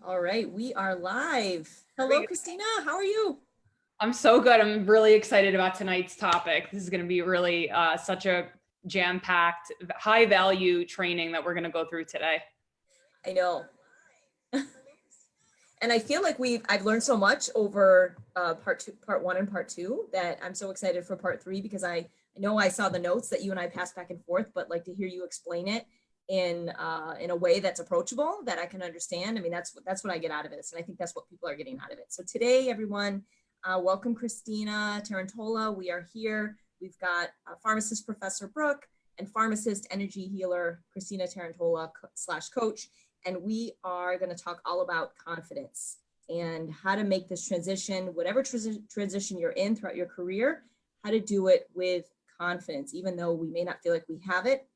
All right, we are live. Hello, Christina. How are you? I'm so good. I'm really excited about tonight's topic. This is going to be really such a jam-packed, high-value training that we're going to go through today. I know. And I feel like I've learned so much over part one and part two that I'm so excited for part three because I know I saw the notes that you and I passed back and forth, but like to hear you explain it in a way that's approachable, that I can understand. I mean, that's what I get out of this, and I think that's what people are getting out of it. So today, everyone, welcome Christina Tarantola. We are here. We've got pharmacist Professor Brooke and pharmacist energy healer Christina Tarantola / coach. And we are going to talk all about confidence and how to make this transition, whatever transition you're in throughout your career, how to do it with confidence, even though we may not feel like we have it.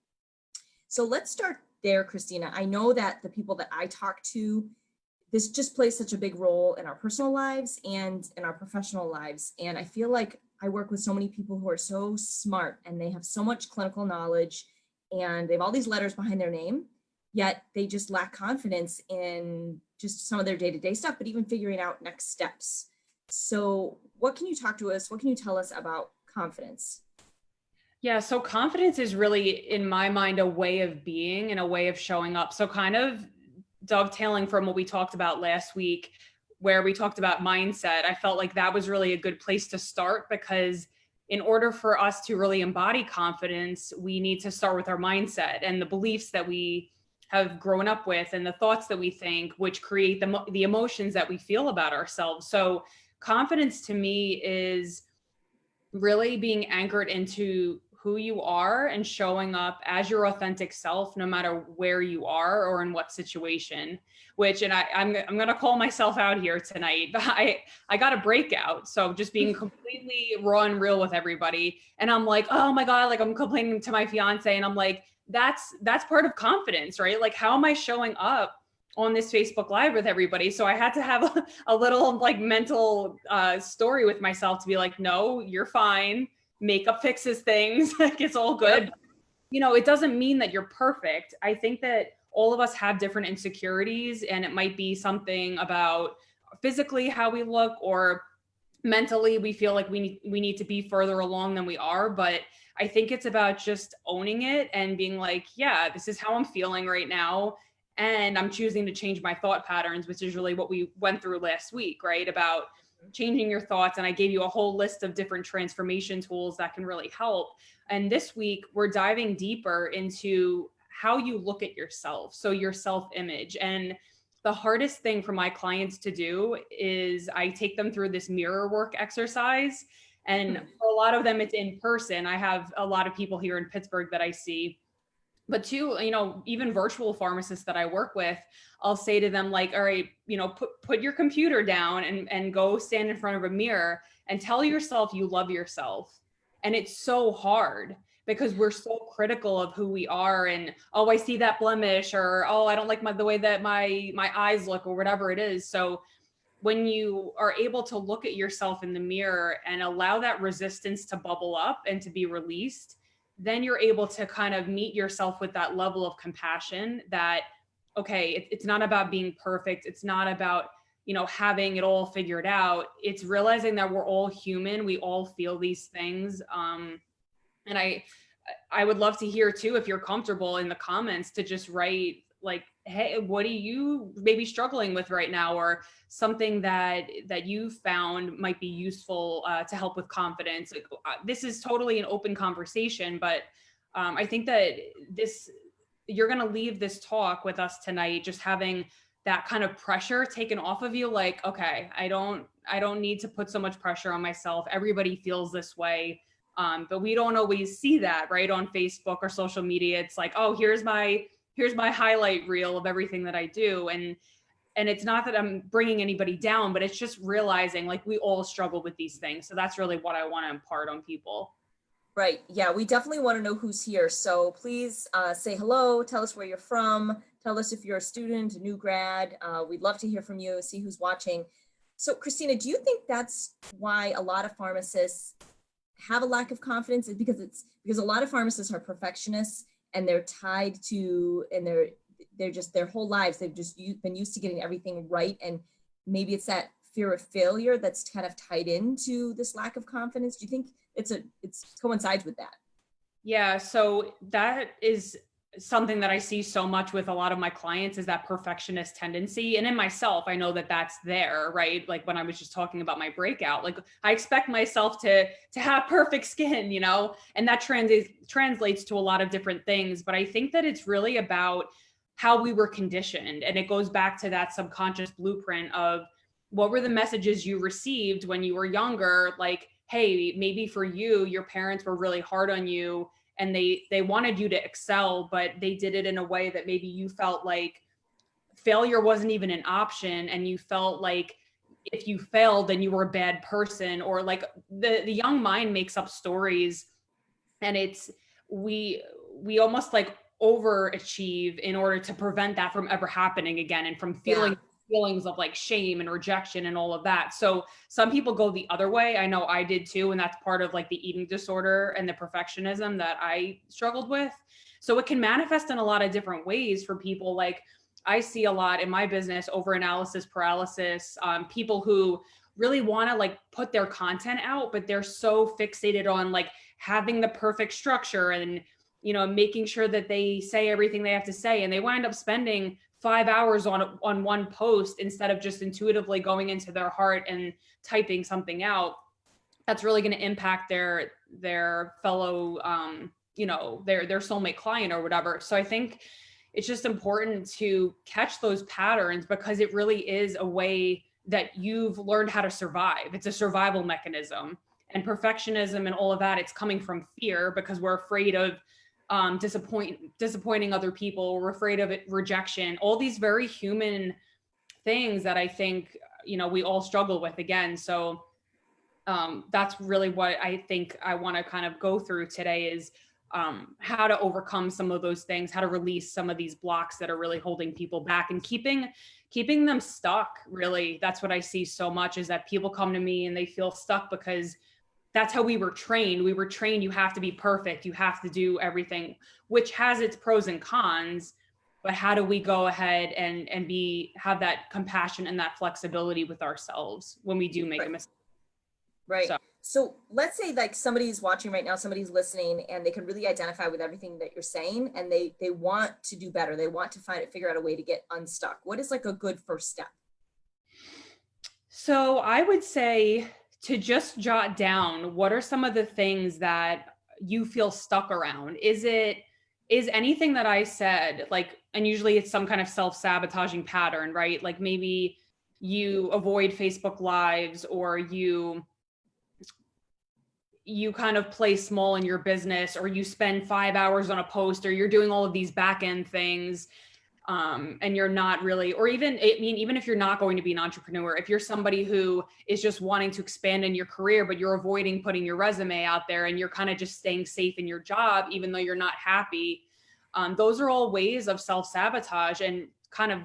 So let's start there, Christina. I know that the people that I talk to, this just plays such a big role in our personal lives and in our professional lives. And I feel like I work with so many people who are so smart and they have so much clinical knowledge and they have all these letters behind their name, yet they just lack confidence in just some of their day-to-day stuff, but even figuring out next steps. So what can you talk to us? What can you tell us about confidence? Yeah, so confidence is really, in my mind, a way of being and a way of showing up. So kind of dovetailing from what we talked about last week, where we talked about mindset, I felt like that was really a good place to start because in order for us to really embody confidence, we need to start with our mindset and the beliefs that we have grown up with and the thoughts that we think, which create the emotions that we feel about ourselves. So confidence to me is really being anchored into who you are and showing up as your authentic self, no matter where you are or in what situation. Which, and I'm gonna call myself out here tonight, but I got a breakout, so just being completely raw and real with everybody. And I'm like, oh my god, like I'm complaining to my fiance, and I'm like, that's part of confidence, right? Like, how am I showing up on this Facebook Live with everybody? So I had to have a little like mental story with myself to be like, no, you're fine. Makeup fixes things. Like, it's all good. Yep. You know, it doesn't mean that you're perfect. I think that all of us have different insecurities, and it might be something about physically how we look, or mentally we feel like we need to be further along than we are. But I think it's about just owning it and being like, yeah, this is how I'm feeling right now. And I'm choosing to change my thought patterns, which is really what we went through last week, right? About changing your thoughts. And I gave you a whole list of different transformation tools that can really help. And this week, we're diving deeper into how you look at yourself. So your self-image. And the hardest thing for my clients to do is I take them through this mirror work exercise. And for a lot of them, it's in person. I have a lot of people here in Pittsburgh that I see. But too, you know, even virtual pharmacists that I work with, I'll say to them like, all right, you know, put your computer down and go stand in front of a mirror and tell yourself you love yourself. And it's so hard because we're so critical of who we are, and, oh, I see that blemish, or, oh, I don't like the way that my eyes look, or whatever it is. So when you are able to look at yourself in the mirror and allow that resistance to bubble up and to be released, then you're able to kind of meet yourself with that level of compassion that, okay, it's not about being perfect. It's not about, you know, having it all figured out. It's realizing that we're all human. We all feel these things. And I would love to hear too, if you're comfortable in the comments, to just write like, hey, what are you maybe struggling with right now, or something that you found might be useful to help with confidence. Like, this is totally an open conversation, but I think that you're going to leave this talk with us tonight just having that kind of pressure taken off of you. Like, okay, I don't need to put so much pressure on myself. Everybody feels this way. But we don't always see that, right? On Facebook or social media. It's like, oh, here's my highlight reel of everything that I do. And it's not that I'm bringing anybody down, but it's just realizing like we all struggle with these things. So that's really what I want to impart on people. Right. Yeah, we definitely want to know who's here. So please say hello, tell us where you're from, tell us if you're a student, a new grad. We'd love to hear from you, see who's watching. So Christina, do you think that's why a lot of pharmacists have a lack of confidence? Is because a lot of pharmacists are perfectionists, and they're tied to, and they're just their whole lives, they've just been used to getting everything right. And maybe it's that fear of failure that's kind of tied into this lack of confidence. Do you think it's coincides with that? Yeah, so that is something that I see so much with a lot of my clients, is that perfectionist tendency. And in myself, I know that that's there, right? Like when I was just talking about my breakout, like I expect myself to have perfect skin, and that translates to a lot of different things. But I think that it's really about how we were conditioned. And it goes back to that subconscious blueprint of what were the messages you received when you were younger? Like, hey, maybe for you, your parents were really hard on you and they wanted you to excel, but they did it in a way that maybe you felt like failure wasn't even an option. And you felt like if you failed, then you were a bad person, or like the young mind makes up stories. And we almost like overachieve in order to prevent that from ever happening again, and from feeling feelings of like shame and rejection and all of that. So some people go the other way. I know I did too. And that's part of like the eating disorder and the perfectionism that I struggled with. So it can manifest in a lot of different ways for people. Like I see a lot in my business, over analysis paralysis, people who really want to like put their content out, but they're so fixated on like having the perfect structure and, making sure that they say everything they have to say. And they wind up spending 5 hours on one post instead of just intuitively going into their heart and typing something out. That's really going to impact their fellow, their soulmate client or whatever. So I think it's just important to catch those patterns, because it really is a way that you've learned how to survive. It's a survival mechanism. And perfectionism and all of that, it's coming from fear, because we're afraid of disappointing other people. We're afraid of rejection, all these very human things that I think, we all struggle with again. So that's really what I think I want to kind of go through today, is how to overcome some of those things, how to release some of these blocks that are really holding people back and keeping them stuck. Really, that's what I see so much, is that people come to me and they feel stuck because that's how we were trained. We were trained, you have to be perfect, you have to do everything, which has its pros and cons. But how do we go ahead and have that compassion and that flexibility with ourselves when we do make a mistake? Right. So let's say like somebody's watching right now, somebody's listening, and they can really identify with everything that you're saying, and they want to do better. They want to figure out a way to get unstuck. What is like a good first step? So I would say to just jot down, what are some of the things that you feel stuck around? Is anything that I said, like, and usually it's some kind of self-sabotaging pattern, right? Like maybe you avoid Facebook Lives, or you kind of play small in your business, or you spend 5 hours on a post, or you're doing all of these back end things. And you're not really, or even if you're not going to be an entrepreneur, if you're somebody who is just wanting to expand in your career, but you're avoiding putting your resume out there, and you're kind of just staying safe in your job, even though you're not happy. Those are all ways of self-sabotage. And kind of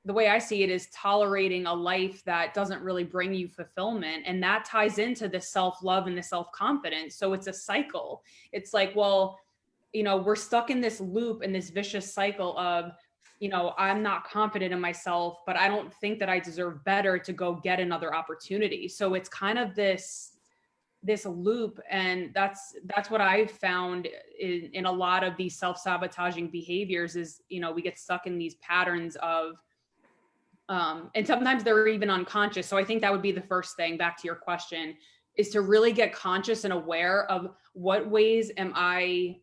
the way I see it is tolerating a life that doesn't really bring you fulfillment. And that ties into the self-love and the self-confidence. So it's a cycle. It's like, well, we're stuck in this loop and this vicious cycle of, I'm not confident in myself, but I don't think that I deserve better to go get another opportunity. So it's kind of this loop. And that's what I've found in a lot of these self-sabotaging behaviors is, we get stuck in these patterns of, and sometimes they're even unconscious. So I think that would be the first thing, back to your question, is to really get conscious and aware of what ways am I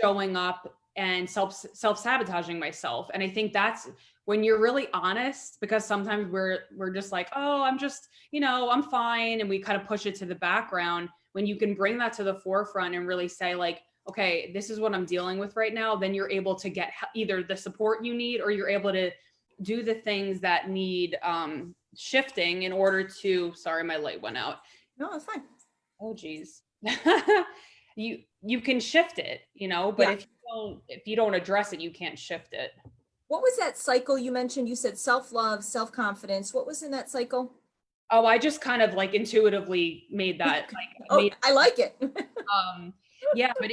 showing up and self-sabotaging myself. And I think that's when you're really honest, because sometimes we're just like, oh, I'm just, I'm fine. And we kind of push it to the background. When you can bring that to the forefront and really say like, okay, this is what I'm dealing with right now, then you're able to get either the support you need, or you're able to do the things that need shifting in order to, sorry, my light went out. No, it's fine. Oh, geez. You can shift it, but if you don't address it, you can't shift it. What was that cycle you mentioned? You said self-love, self-confidence. What was in that cycle? Oh, I just kind of like intuitively made that. I like it. Yeah, but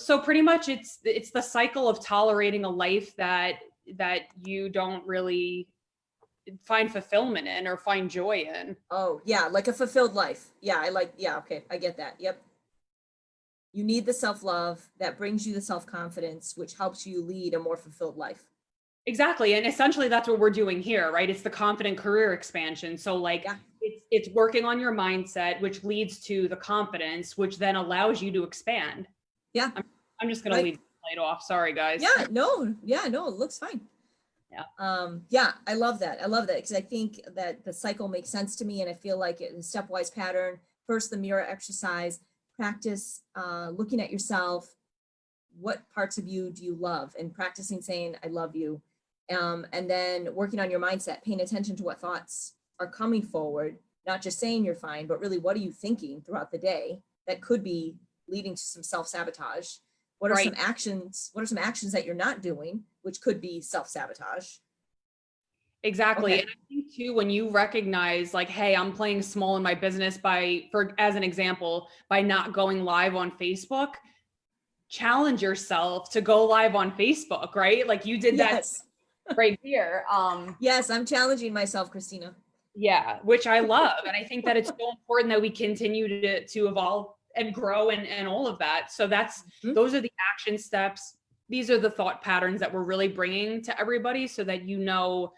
so pretty much it's the cycle of tolerating a life that that you don't really find fulfillment in or find joy in. Oh, yeah, like a fulfilled life. Yeah, okay, I get that. Yep. You need the self-love that brings you the self-confidence, which helps you lead a more fulfilled life. Exactly. And essentially that's what we're doing here, right? It's the confident career expansion. So like Yeah. it's working on your mindset, which leads to the confidence, which then allows you to expand. Yeah. I'm just going to leave the light off. Sorry, guys. Yeah, no, it looks fine. Yeah. Yeah, I love that. I love that because I think that the cycle makes sense to me, and I feel like a stepwise pattern. First, the mirror exercise, practice looking at yourself. What parts of you do you love? And practicing saying, I love you. And then working on your mindset, paying attention to what thoughts are coming forward, not just saying you're fine, but really what are you thinking throughout the day that could be leading to some self-sabotage? What are some actions? What are some actions that you're not doing, which could be self-sabotage? Exactly. Okay. And I think too, when you recognize like, hey, I'm playing small in my business as an example, by not going live on Facebook, challenge yourself to go live on Facebook, right? Like you did that right here. Yes, I'm challenging myself, Christina. Yeah, which I love. And I think that it's so important that we continue to evolve and grow and all of that. So those are the action steps. These are the thought patterns that we're really bringing to everybody so that you know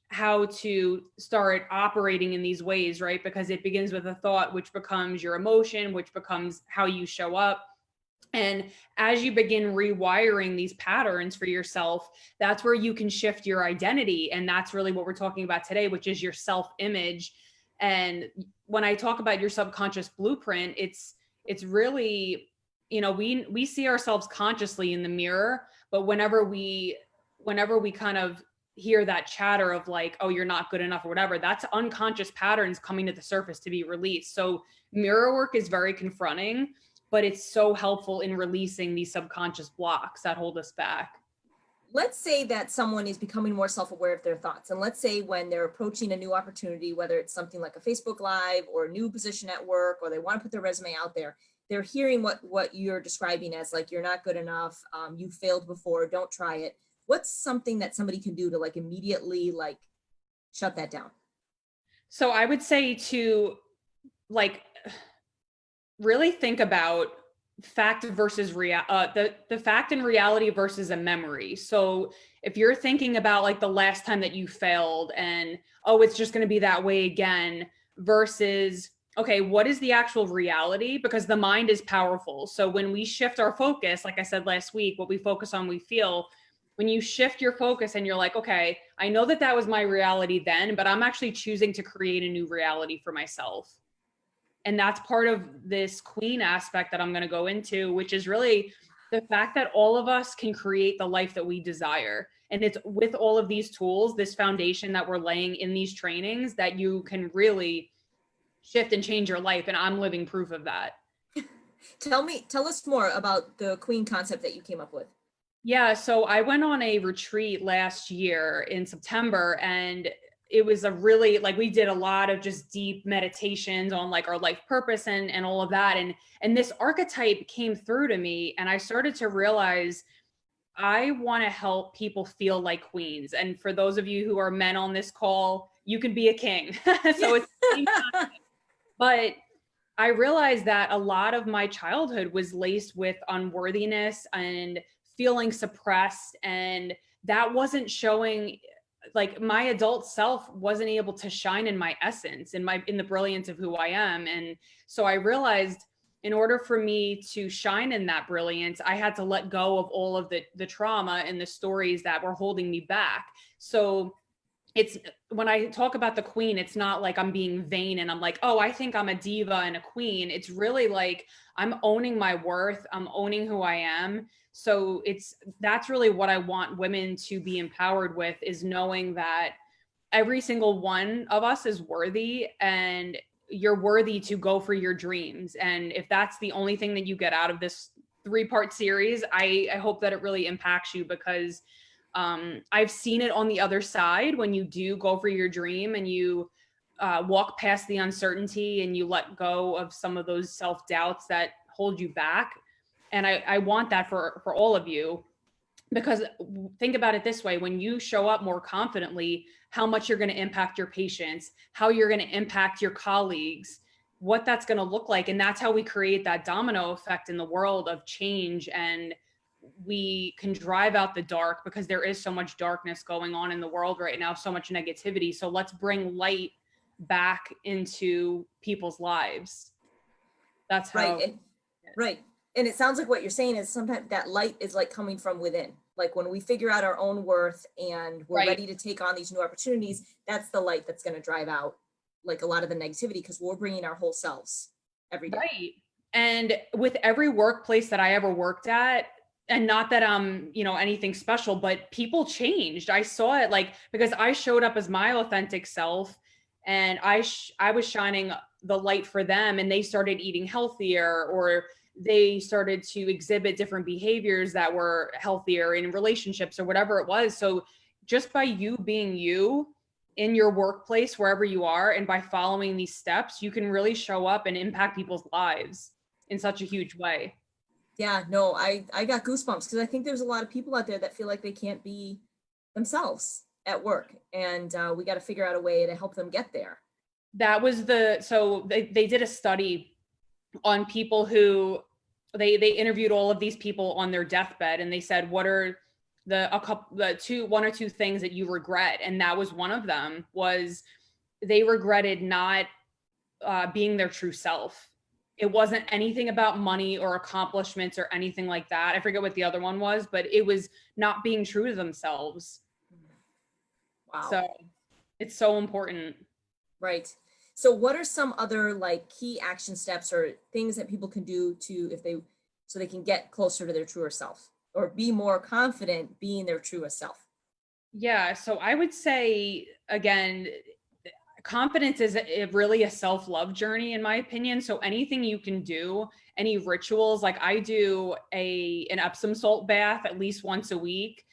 how to start operating in these ways, right? Because it begins with a thought, which becomes your emotion, which becomes how you show up. And as you begin rewiring these patterns for yourself, that's where you can shift your identity. And that's really what we're talking about today, which is your self-image. And when I talk about your subconscious blueprint, it's really, we see ourselves consciously in the mirror, but whenever we kind of hear that chatter of like, oh, you're not good enough or whatever, that's unconscious patterns coming to the surface to be released. So mirror work is very confronting, but it's so helpful in releasing these subconscious blocks that hold us back. Let's say that someone is becoming more self-aware of their thoughts. And let's say when they're approaching a new opportunity, whether it's something like a Facebook Live or a new position at work, or they want to put their resume out there, they're hearing what you're describing as like, you're not good enough, you failed before, don't try it. What's something that somebody can do to like immediately like shut that down? So I would say to like really think about fact versus the fact and reality versus a memory. So if you're thinking about like the last time that you failed and, oh, it's just going to be that way again, versus, okay, what is the actual reality? Because the mind is powerful. So when we shift our focus, like I said last week, what we focus on, we feel. When you shift your focus and you're like, okay, I know that was my reality then, but I'm actually choosing to create a new reality for myself. And that's part of this queen aspect that I'm going to go into, which is really the fact that all of us can create the life that we desire. And it's with all of these tools, this foundation that we're laying in these trainings, that you can really shift and change your life. And I'm living proof of that. Tell us more about the queen concept that you came up with. Yeah. So I went on a retreat last year in September, and it was a really, like, we did a lot of just deep meditations on like our life purpose and all of that. And this archetype came through to me, and I started to realize I want to help people feel like queens. And for those of you who are men on this call, you can be a king. So it's, but I realized that a lot of my childhood was laced with unworthiness and feeling suppressed, and that wasn't showing, like, my adult self wasn't able to shine in my essence, in the brilliance of who I am. And so I realized in order for me to shine in that brilliance, I had to let go of all of the trauma and the stories that were holding me back. So it's, when I talk about the queen, it's not like I'm being vain and I'm like, oh, I think I'm a diva and a queen. It's really like I'm owning my worth. I'm owning who I am. So that's really what I want women to be empowered with, is knowing that every single one of us is worthy, and you're worthy to go for your dreams. And if that's the only thing that you get out of this 3-part series, I hope that it really impacts you, because I've seen it on the other side. When you do go for your dream and you walk past the uncertainty and you let go of some of those self-doubts that hold you back. And I want that for all of you. Because think about it this way, when you show up more confidently, how much you're going to impact your patients, how you're going to impact your colleagues, what that's going to look like. And that's how we create that domino effect in the world of change. And we can drive out the dark, because there is so much darkness going on in the world right now, so much negativity. So let's bring light back into people's lives. That's how. Right. And it sounds like what you're saying is sometimes that light is like coming from within. Like when we figure out our own worth and we're Right. ready to take on these new opportunities, that's the light that's going to drive out like a lot of the negativity, because we're bringing our whole selves every day. Right. And with every workplace that I ever worked at, and not that I'm, anything special, but people changed. I saw it, like, because I showed up as my authentic self, and I was shining the light for them, and they started eating healthier, or they started to exhibit different behaviors that were healthier in relationships or whatever it was. So just by you being you in your workplace, wherever you are, and by following these steps, you can really show up and impact people's lives in such a huge way. Yeah, no, I got goosebumps because I think there's a lot of people out there that feel like they can't be themselves at work, and we got to figure out a way to help them get there. That was so they did a study on people who they interviewed all of these people on their deathbed, and they said, what are one or two things that you regret? And that was one of them. Was they regretted not being their true self. It wasn't anything about money or accomplishments or anything like that. I forget what the other one was, but it was not being true to themselves. Wow. So it's so important. Right. So what are some other like key action steps or things that people can do so they can get closer to their truer self or be more confident being their truest self? Yeah. So I would say, again, confidence is really a self-love journey, in my opinion. So anything you can do, any rituals, like I do an Epsom salt bath at least once a week.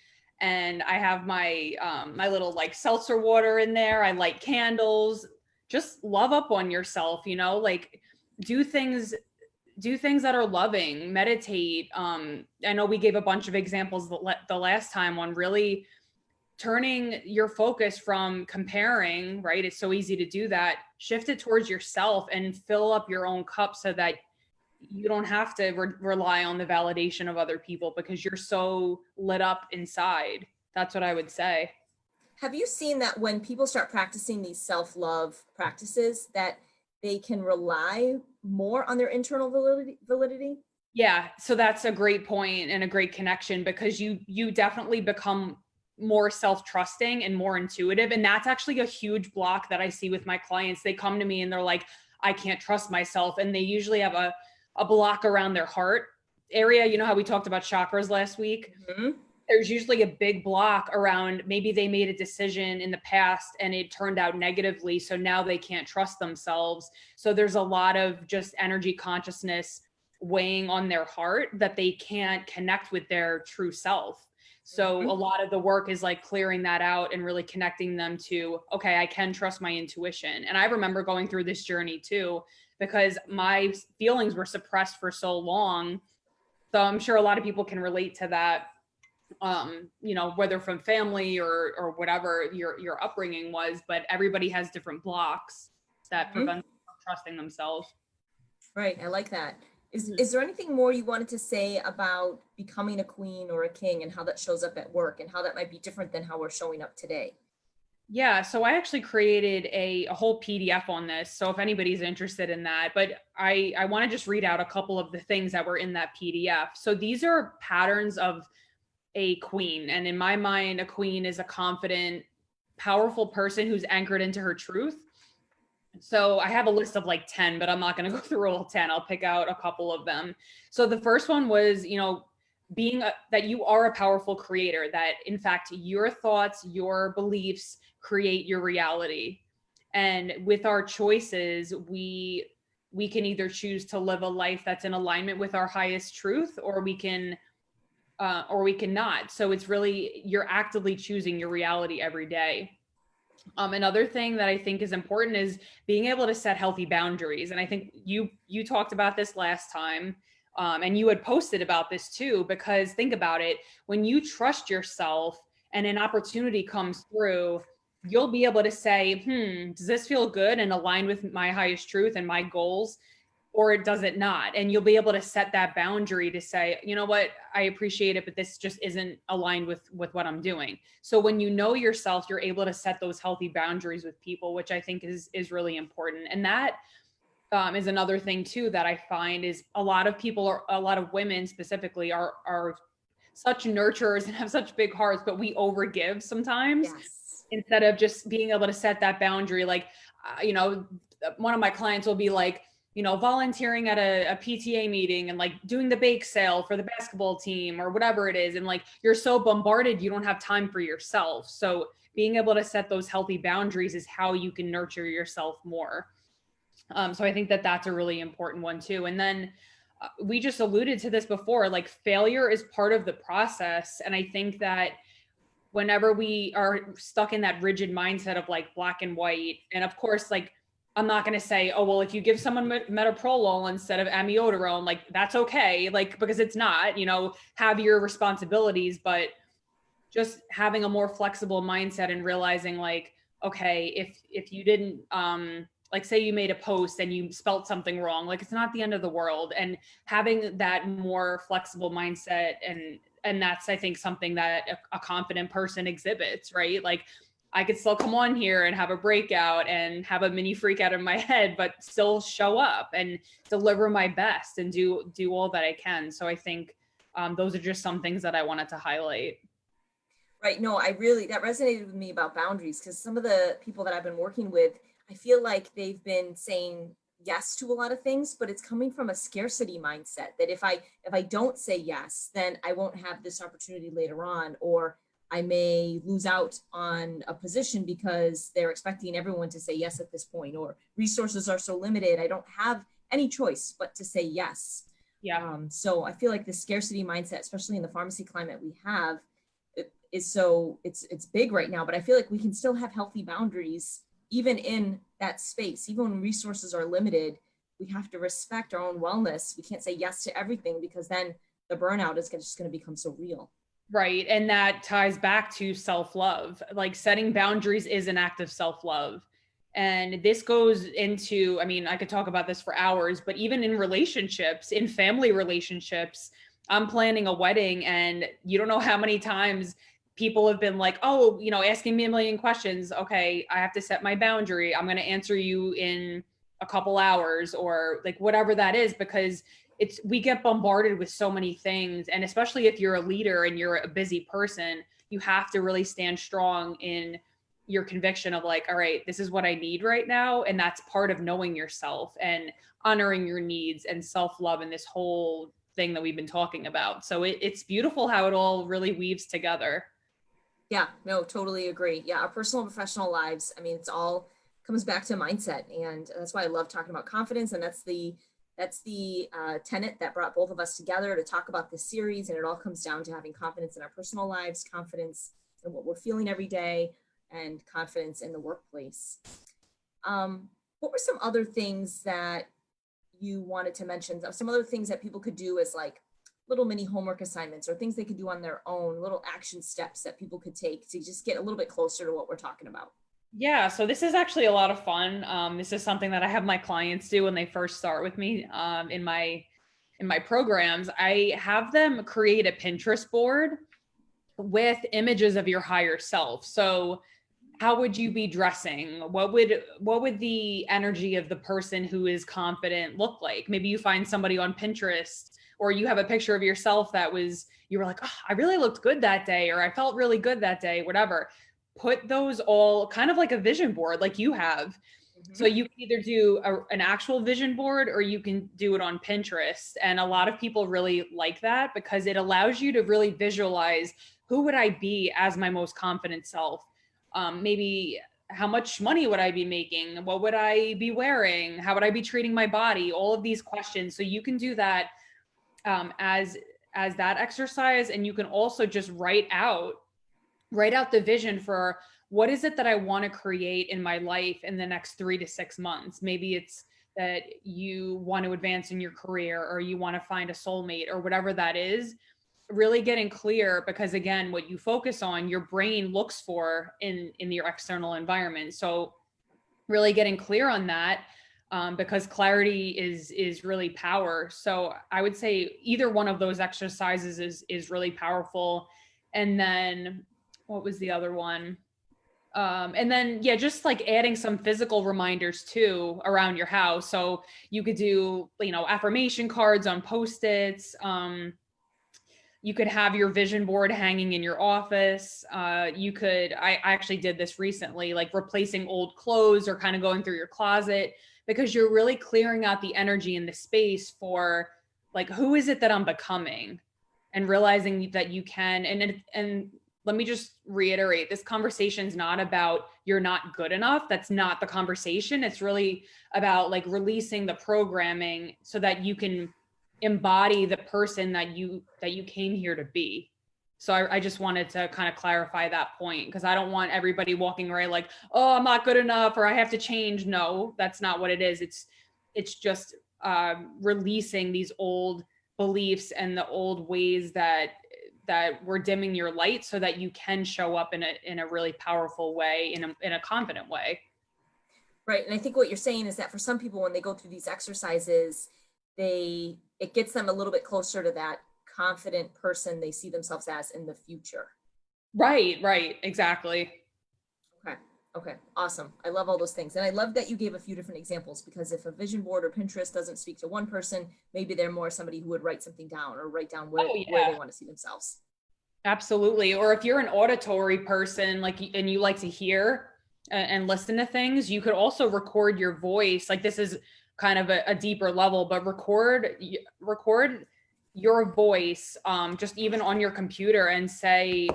And I have my my little like seltzer water in there. I light candles. Just love up on yourself, like do things that are loving, meditate. I know we gave a bunch of examples the last time on really turning your focus from comparing, right? It's so easy to do that. Shift it towards yourself and fill up your own cup so that you don't have to rely on the validation of other people, because you're so lit up inside. That's what I would say. Have you seen that when people start practicing these self-love practices that they can rely more on their internal validity? Yeah, so that's a great point and a great connection, because you definitely become more self-trusting and more intuitive. And that's actually a huge block that I see with my clients. They come to me and they're like, I can't trust myself. And they usually have a block around their heart area. You know how we talked about chakras last week? Mm-hmm. There's usually a big block around, maybe they made a decision in the past and it turned out negatively. So now they can't trust themselves. So there's a lot of just energy consciousness weighing on their heart that they can't connect with their true self. So a lot of the work is like clearing that out and really connecting them to, okay, I can trust my intuition. And I remember going through this journey too, because my feelings were suppressed for so long. So I'm sure a lot of people can relate to that. Whether from family or whatever your upbringing was, but everybody has different blocks that prevent them from trusting themselves. Right. I like that. Is there anything more you wanted to say about becoming a queen or a king and how that shows up at work and how that might be different than how we're showing up today? Yeah, so I actually created a whole PDF on this. So if anybody's interested in that, but I want to just read out a couple of the things that were in that PDF. So these are patterns of a queen. And in my mind, a queen is a confident, powerful person who's anchored into her truth. So I have a list of like 10, but I'm not going to go through all 10. I'll pick out a couple of them. So the first one was, that you are a powerful creator, that in fact, your thoughts, your beliefs create your reality. And with our choices, we can either choose to live a life that's in alignment with our highest truth, or we can not. So it's really, you're actively choosing your reality every day. Another thing that I think is important is being able to set healthy boundaries. And I think you talked about this last time. And you had posted about this too, because think about it, when you trust yourself and an opportunity comes through, you'll be able to say, does this feel good and align with my highest truth and my goals? Or does it not? And you'll be able to set that boundary to say, you know what, I appreciate it, but this just isn't aligned with what I'm doing. So when you know yourself, you're able to set those healthy boundaries with people, which I think is really important. And that is another thing too that I find is a lot of people, or a lot of women specifically, are such nurturers and have such big hearts, but we overgive sometimes Yes. instead of just being able to set that boundary. Like, one of my clients will be like, volunteering at a PTA meeting and like doing the bake sale for the basketball team or whatever it is. And like, you're so bombarded, you don't have time for yourself. So being able to set those healthy boundaries is how you can nurture yourself more. So I think that that's a really important one too. And then we just alluded to this before, like failure is part of the process. And I think that whenever we are stuck in that rigid mindset of like black and white, and of course, like, I'm not going to say, oh, well, if you give someone metoprolol instead of amiodarone, like that's okay. Like, because it's not, have your responsibilities, but just having a more flexible mindset and realizing like, okay, if you didn't, like say you made a post and you spelt something wrong, like it's not the end of the world. And having that more flexible mindset, and that's, I think, something that a confident person exhibits, right? Like I could still come on here and have a breakout and have a mini freak out in my head, but still show up and deliver my best and do all that I can. So I think those are just some things that I wanted to highlight. Right. No, that resonated with me about boundaries, because some of the people that I've been working with, I feel like they've been saying yes to a lot of things, but it's coming from a scarcity mindset that if I don't say yes, then I won't have this opportunity later on, or I may lose out on a position because they're expecting everyone to say yes at this point, or resources are so limited, I don't have any choice but to say yes. Yeah. So I feel like the scarcity mindset, especially in the pharmacy climate we have, is so it's big right now. But I feel like we can still have healthy boundaries even in that space. Even when resources are limited, we have to respect our own wellness. We can't say yes to everything, because then the burnout is just going to become so real. Right. And that ties back to self-love. Like setting boundaries is an act of self-love. And this goes into, I mean, I could talk about this for hours, but even in relationships, in family relationships, I'm planning a wedding and you don't know how many times people have been like, oh, asking me a million questions. Okay, I have to set my boundary. I'm going to answer you in a couple hours, or like whatever that is, because we get bombarded with so many things. And especially if you're a leader and you're a busy person, you have to really stand strong in your conviction of like, all right, this is what I need right now. And that's part of knowing yourself and honoring your needs and self-love and this whole thing that we've been talking about. So it's beautiful how it all really weaves together. Yeah, no, totally agree. Yeah, our personal and professional lives, I mean, it's all comes back to mindset. And that's why I love talking about confidence. And that's the tenet that brought both of us together to talk about this series. And it all comes down to having confidence in our personal lives, confidence in what we're feeling every day, and confidence in the workplace. What were some other things that you wanted to mention? Some other things that people could do as like little mini homework assignments, or things they could do on their own, little action steps that people could take to just get a little bit closer to what we're talking about. Yeah, so this is actually a lot of fun. This is something that I have my clients do when they first start with me in my programs. I have them create a Pinterest board with images of your higher self. So how would you be dressing? What would the energy of the person who is confident look like? Maybe you find somebody on Pinterest, or you have a picture of yourself you were like, oh, I really looked good that day, or I felt really good that day, whatever. Put those all kind of like a vision board like you have. Mm-hmm. So you can either do an actual vision board, or you can do it on Pinterest. And a lot of people really like that because it allows you to really visualize, who would I be as my most confident self? Maybe how much money would I be making? What would I be wearing? How would I be treating my body? All of these questions. So you can do that as that exercise. And you can also just write out the vision for what is it that I want to create in my life in the next 3 to 6 months. Maybe it's that you want to advance in your career, or you want to find a soulmate, or whatever that is, really getting clear, because again, what you focus on, your brain looks for in your external environment. So really getting clear on that, because clarity is really power. So I would say either one of those exercises is really powerful. And then what was the other one? And then, yeah, just like adding some physical reminders too around your house. So you could do, affirmation cards on Post-its. You could have your vision board hanging in your office. I actually did this recently, like replacing old clothes or kind of going through your closet, because you're really clearing out the energy in the space for like, who is it that I'm becoming, and realizing that you can, and let me just reiterate, this conversation is not about you're not good enough. That's not the conversation. It's really about like releasing the programming so that you can embody the person that you came here to be. So I just wanted to kind of clarify that point, because I don't want everybody walking away like, oh, I'm not good enough, or I have to change. No, that's not what it is. It's just releasing these old beliefs and the old ways that were dimming your light, so that you can show up in a really powerful way, in a confident way. Right. And I think what you're saying is that for some people, when they go through these exercises, it gets them a little bit closer to that confident person they see themselves as in the future. Right, exactly. Okay, awesome. I love all those things. And I love that you gave a few different examples, because if a vision board or Pinterest doesn't speak to one person, maybe they're more somebody who would write something down, or write down where they want to see themselves. Absolutely. Or if you're an auditory person, like, and you like to hear and listen to things, you could also record your voice. Like, this is kind of a deeper level, but record your voice, just even on your computer, and say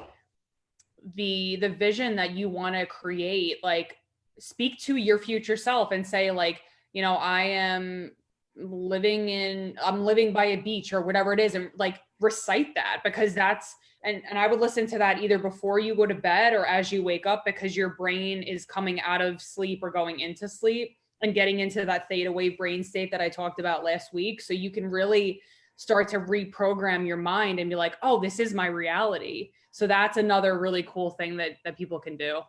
the vision that you want to create. Like, speak to your future self and say, like, I'm living by a beach, or whatever it is, and like recite that, because that's, and I would listen to that either before you go to bed or as you wake up, because your brain is coming out of sleep or going into sleep and getting into that theta wave brain state that I talked about last week. So you can really start to reprogram your mind and be like, oh, this is my reality. So that's another really cool thing that people can do.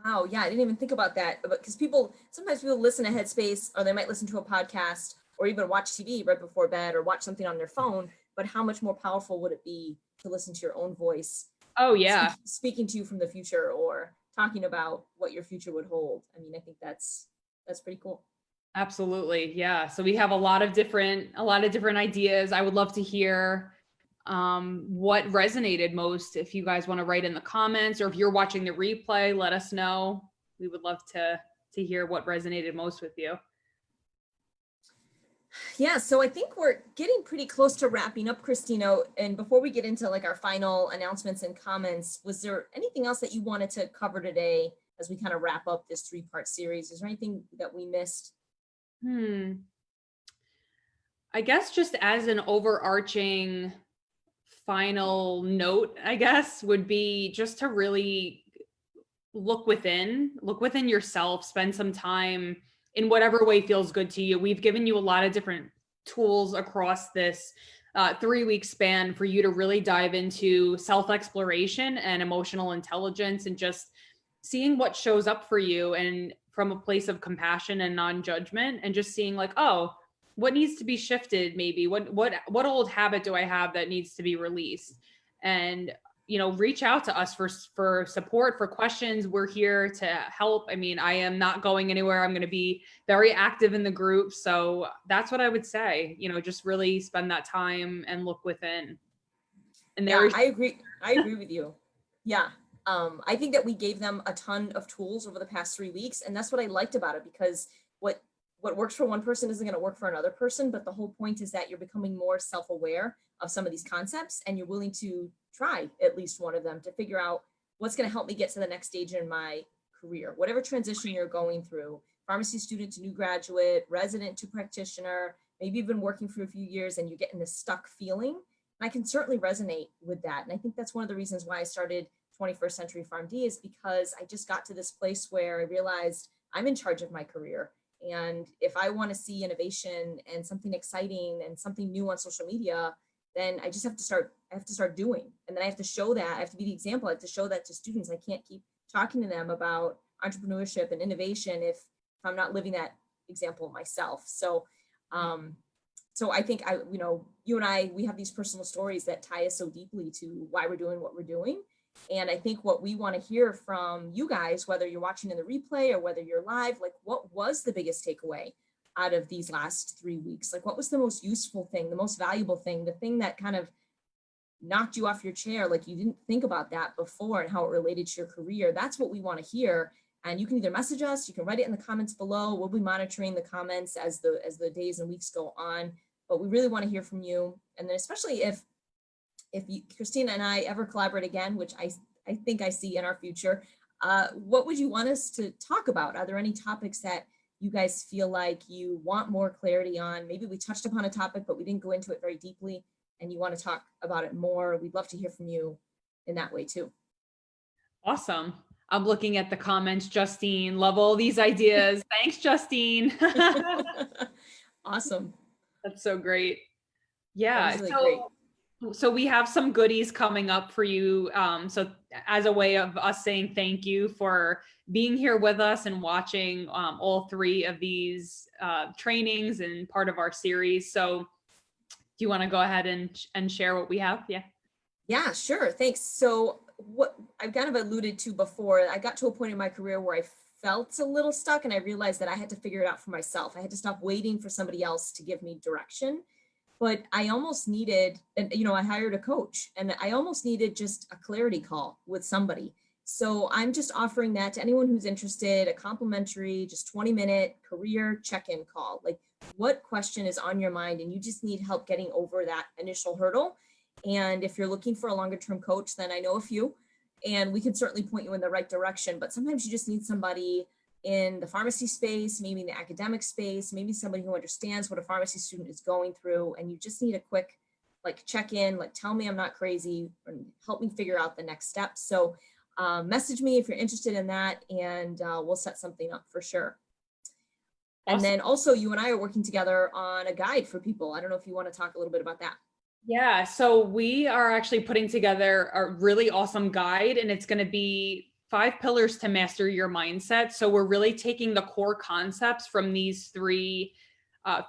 Wow. Yeah. I didn't even think about that, because sometimes people listen to Headspace, or they might listen to a podcast, or even watch TV right before bed, or watch something on their phone. But how much more powerful would it be to listen to your own voice? Oh yeah. Speaking to you from the future, or talking about what your future would hold. I mean, I think that's pretty cool. Absolutely. Yeah. So we have a lot of different ideas. I would love to hear what resonated most. If you guys want to write in the comments, or if you're watching the replay, let us know. We would love to hear what resonated most with you. Yeah, so I think we're getting pretty close to wrapping up, Christina. And before we get into like our final announcements and comments, was there anything else that you wanted to cover today as we kind of wrap up this 3-part series? Is there anything that we missed? I guess just as an overarching final note, I guess, would be just to really look within yourself, spend some time in whatever way feels good to you. We've given you a lot of different tools across this 3-week span for you to really dive into self-exploration and emotional intelligence, and just seeing what shows up for you, and from a place of compassion and non-judgment, and just seeing like, oh, what needs to be shifted? Maybe what old habit do I have that needs to be released? And reach out to us for support, for questions. We're here to help. I mean, I am not going anywhere. I'm going to be very active in the group. So that's what I would say, just really spend that time and look within. And I agree with you. Yeah. I think that we gave them a ton of tools over the past 3 weeks. And that's what I liked about it, because what works for one person isn't going to work for another person. But the whole point is that you're becoming more self-aware of some of these concepts, and you're willing to try at least one of them to figure out what's going to help me get to the next stage in my career, whatever transition you're going through, pharmacy student to new graduate, resident to practitioner. Maybe you've been working for a few years and you're getting this stuck feeling. And I can certainly resonate with that. And I think that's one of the reasons why I started 21st Century PharmD, is because I just got to this place where I realized I'm in charge of my career. And if I want to see innovation and something exciting and something new on social media, then I just have to start doing. And then I have to show that. I have to be the example. I have to show that to students. I can't keep talking to them about entrepreneurship and innovation if I'm not living that example myself. So so I think you and I, we have these personal stories that tie us so deeply to why we're doing what we're doing. And I think what we want to hear from you guys, whether you're watching in the replay or whether you're live, like what was the biggest takeaway out of these last 3 weeks? Like what was the most useful thing, the most valuable thing, the thing that kind of knocked you off your chair, like you didn't think about that before and how it related to your career? That's what we want to hear. And you can either message us, you can write it in the comments below. We'll be monitoring the comments as the days and weeks go on. But we really want to hear from you. And then especially if Christina and I ever collaborate again, which I think I see in our future, what would you want us to talk about? Are there any topics that you guys feel like you want more clarity on? Maybe we touched upon a topic, but we didn't go into it very deeply and you want to talk about it more. We'd love to hear from you in that way too. Awesome. I'm looking at the comments. Justine, love all these ideas. Thanks, Justine. Awesome. That's so great. Yeah. Really great. So we have some goodies coming up for you. So as a way of us saying thank you for being here with us and watching all 3 of these trainings and part of our series. So do you want to go ahead and share what we have? Yeah, sure. Thanks. So what I've kind of alluded to before, I got to a point in my career where I felt a little stuck and I realized that I had to figure it out for myself. I had to stop waiting for somebody else to give me direction. But I almost needed, and I hired a coach and I almost needed just a clarity call with somebody. So I'm just offering that to anyone who's interested, a complimentary, just 20-minute career check-in call. Like what question is on your mind and you just need help getting over that initial hurdle. And if you're looking for a longer term coach, then I know a few and we can certainly point you in the right direction. But sometimes you just need somebody in the pharmacy space, maybe in the academic space, maybe somebody who understands what a pharmacy student is going through. And you just need a quick check in, tell me I'm not crazy and help me figure out the next steps. So message me if you're interested in that and we'll set something up for sure. Awesome. And then also you and I are working together on a guide for people. I don't know if you want to talk a little bit about that. Yeah, so we are actually putting together a really awesome guide and it's going to be 5 pillars to master your mindset. So we're really taking the core concepts from these 3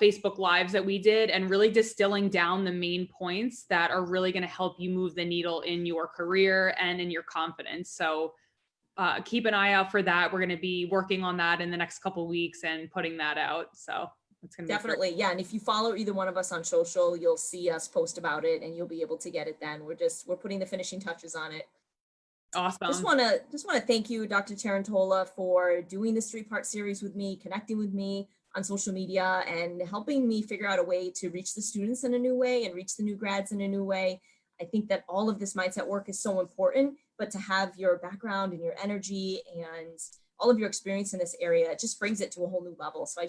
Facebook lives that we did and really distilling down the main points that are really going to help you move the needle in your career and in your confidence. So keep an eye out for that. We're going to be working on that in the next couple of weeks and putting that out. So it's going to definitely. Yeah. And if you follow either one of us on social, you'll see us post about it and you'll be able to get it then. We're putting the finishing touches on it. Awesome. Just want to thank you, Dr. Tarantola, for doing this 3-part series with me, connecting with me on social media and helping me figure out a way to reach the students in a new way and reach the new grads in a new way. I think that all of this mindset work is so important, but to have your background and your energy and all of your experience in this area, it just brings it to a whole new level. So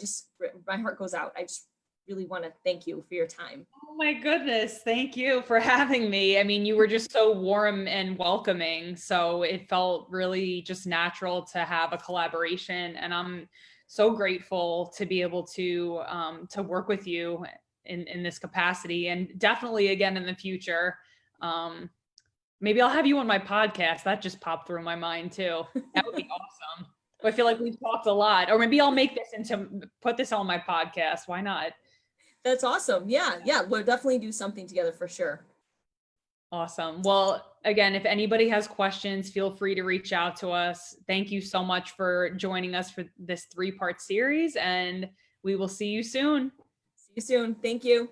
my heart goes out. I just really want to thank you for your time. Oh my goodness. Thank you for having me. I mean, you were just so warm and welcoming. So it felt really just natural to have a collaboration. And I'm so grateful to be able to work with you in this capacity and definitely again in the future. Maybe I'll have you on my podcast. That just popped through my mind too. That would be awesome. I feel like we've talked a lot, or maybe I'll put this on my podcast. Why not? That's awesome. Yeah. We'll definitely do something together for sure. Awesome. Well, again, if anybody has questions, feel free to reach out to us. Thank you so much for joining us for this 3-part series, and we will see you soon. See you soon. Thank you.